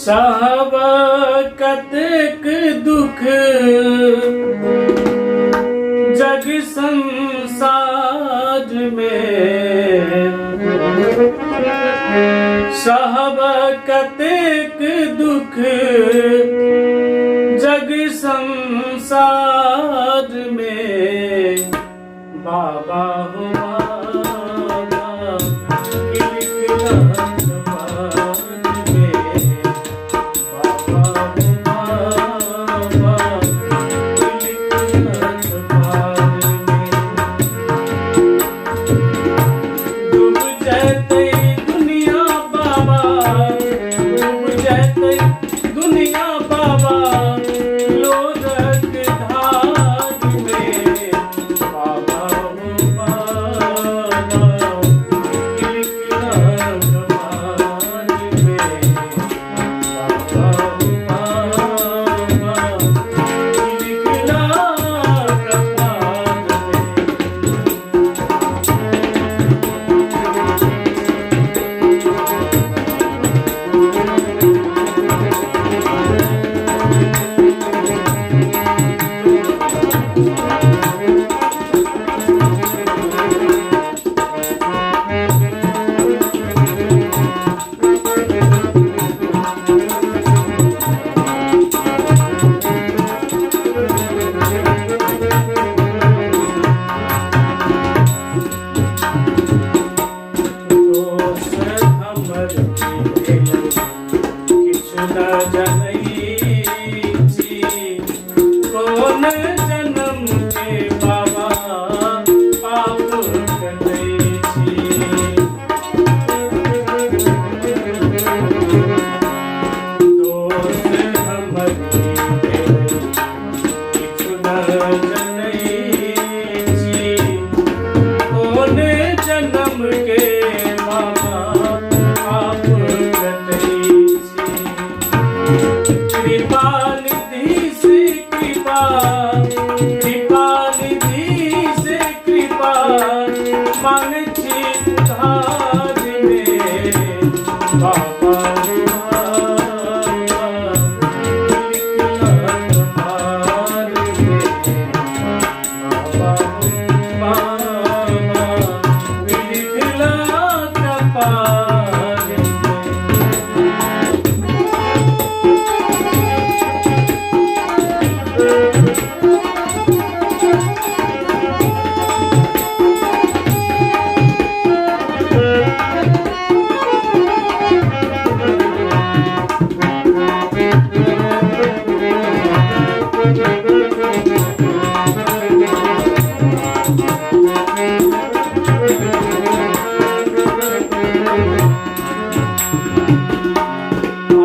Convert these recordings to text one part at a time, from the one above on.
साहब कतेक दुख जग संसार में, साहब कतेक दुख जग संसार में। बाबा हो बाबा किलकिलाहट पार में, बाबा हो बाबा किलकिलाहट पार में। डूब जाते दुनिया बाबा, डूब जाते दुनिया बाबा लोधक धार में। बाबा हो बाबा किलकिलाहट पार में, बाबा हो बाबा किलकिलाहट पार में। दोष हमर भेल किछु न जनैत छी, कोन जन्म के बाबा पाप करैत छी। दोष हमर भेल किछु न जनैत छी, कोन जन्म के बाबा पाप करैत छी। कृपा निधि से कृपा, कृपा निधि से कृपा मांगै छी उधार में। बाबा हो बाबा किलकिलाहट पार में, बाबा हो बाबा किलकिलाहट पार में।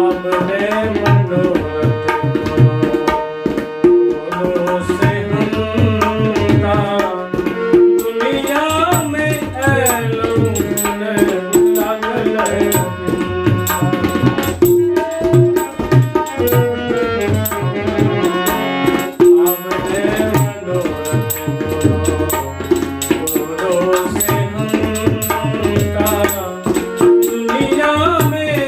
अपने मनोरथ को से हुनका दुनिया में ऐलौं लागल अपने मनोरथ को से हुनका दुनिया में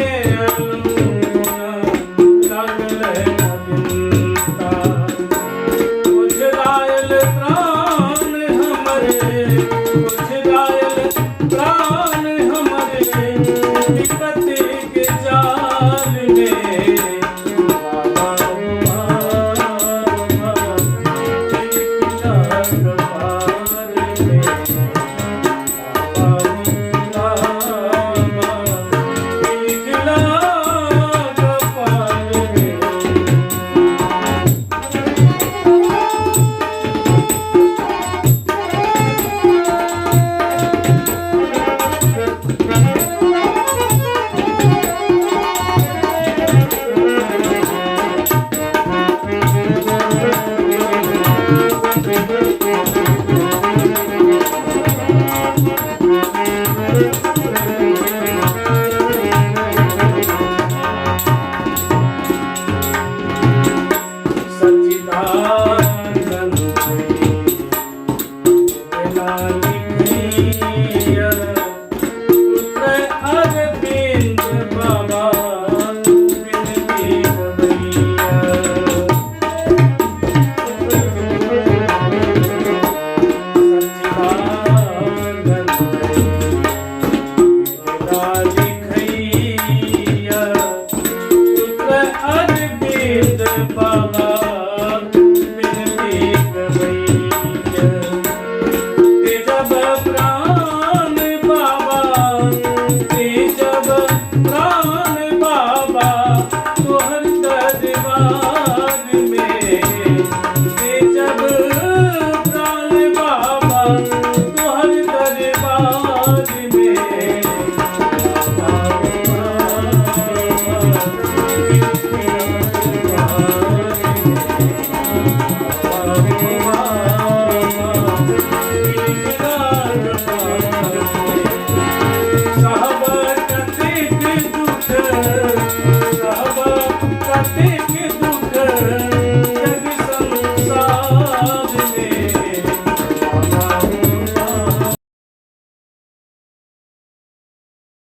उजरायल प्राण हमरे, उजरायल प्राण हमरे विपत्ति के जाल में। बाबा हो बाबा किलकिलाहट पार में, बाबा हो बाबा किलकिलाहट पार में। सच्चिदानंद से बिना लिखी